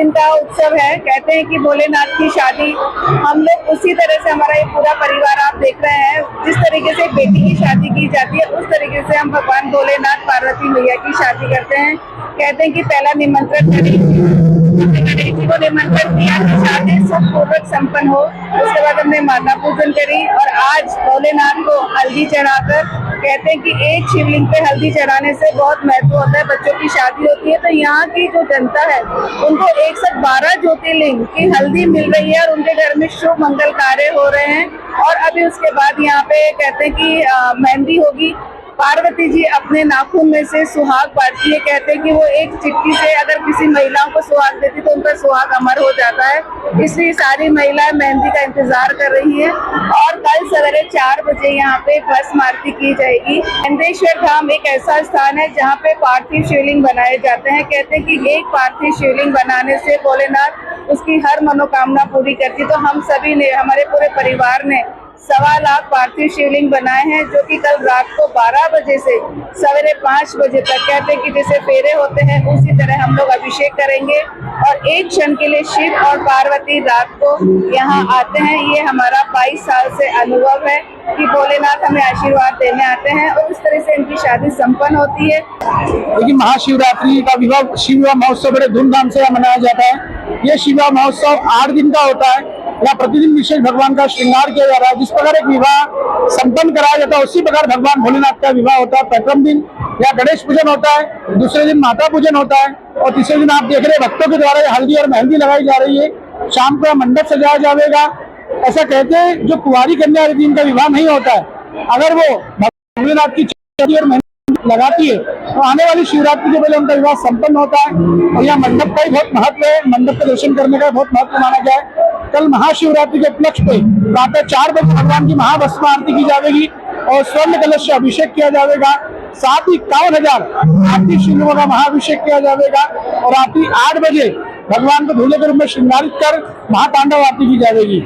दिन का उत्सव है। कहते हैं कि भोलेनाथ की शादी हम लोग उसी तरह से, हमारा ये पूरा परिवार आप देख रहे हैं, जिस तरीके से बेटी की शादी की जाती है उस तरीके से हम भगवान भोलेनाथ पार्वती मैया की शादी करते हैं। कहते हैं कि पहला निमंत्रण गणेश जी को निमंत्रण किया कि शादी सुखपूर्वक संपन्न हो। उसके बाद हमने माता पूजन करी और आज भोलेनाथ को हल्दी चढ़ाकर, कहते हैं कि एक शिवलिंग पे हल्दी चढ़ाने से बहुत महत्व होता है। बच्चों की शादी होती है तो यहाँ की जो जनता है उनको 112 ज्योतिर्लिंग की हल्दी मिल रही है और उनके घर में शुभ मंगल कार्य हो रहे हैं। और अभी उसके बाद यहाँ पे कहते हैं कि मेहंदी होगी। पार्वती जी अपने नाखून में से सुहाग बांटती है। कहते हैं कि वो एक चिट्ठी से अगर किसी महिलाओं को सुहाग देती तो उनका सुहाग अमर हो जाता है। इसलिए सारी महिलाएं मेहंदी का इंतजार कर रही हैं और कल सवेरे 4 बजे यहाँ पे भस्म आरती की जाएगी। नंदेश्वर धाम एक ऐसा स्थान है जहाँ पे पार्थिव शिवलिंग बनाए जाते हैं। कहते हैं कि एक पार्थिव शिवलिंग बनाने से भोलेनाथ उसकी हर मनोकामना पूरी करती। तो हम सभी ने, हमारे पूरे परिवार ने 1.25 लाख पार्थिव शिवलिंग बनाए हैं, जो कि कल रात को 12 बजे से सवेरे 5 बजे तक, कहते हैं कि जैसे फेरे होते हैं उसी तरह हम लोग अभिषेक करेंगे। और एक क्षण के लिए शिव और पार्वती रात को यहाँ आते हैं। ये हमारा 22 साल से अनुभव है कि भोलेनाथ हमें आशीर्वाद देने आते हैं और इस तरह से इनकी शादी संपन्न होती है। लेकिन महाशिवरात्रि का विवाह शिव विवाह महोत्सव बड़े धूमधाम से मनाया जाता है। ये शिव विवाह महोत्सव 8 दिन का होता है। या प्रतिदिन विशेष भगवान का श्रृंगार किया जा रहा है। जिस प्रकार एक विवाह संपन्न कराया जाता है उसी प्रकार भगवान भोलेनाथ का विवाह होता है। प्रथम दिन या गणेश पूजन होता है, दूसरे दिन माता पूजन होता है और तीसरे दिन आप देख रहे हैं भक्तों के द्वारा हल्दी और मेहंदी लगाई जा रही है। शाम को मंडप सजाया जाएगा। ऐसा कहते हैं जो कुंवारी कन्या जिनका विवाह नहीं होता है, अगर वो भोलेनाथ की और मेहंदी लगाती है तो आने वाली शिवरात्रि के पहले उनका विवाह संपन्न होता है। और यहाँ मंडप का ही बहुत महत्व है। मंडप का दर्शन करने का बहुत महत्व माना गया है। कल महाशिवरात्रि के उपलक्ष्य पे प्रातः 4 बजे भगवान की महाभस्म आरती की जाएगी और स्वर्ण कलश से अभिषेक किया जाएगा। साथ ही 51,000 पार्थिव शिवलिंगों का महाअभिषेक किया जाएगा और रात्रि 8 बजे भगवान को दूल्हे के रूप में श्रृंगारित कर महातांडव आरती की जाएगी।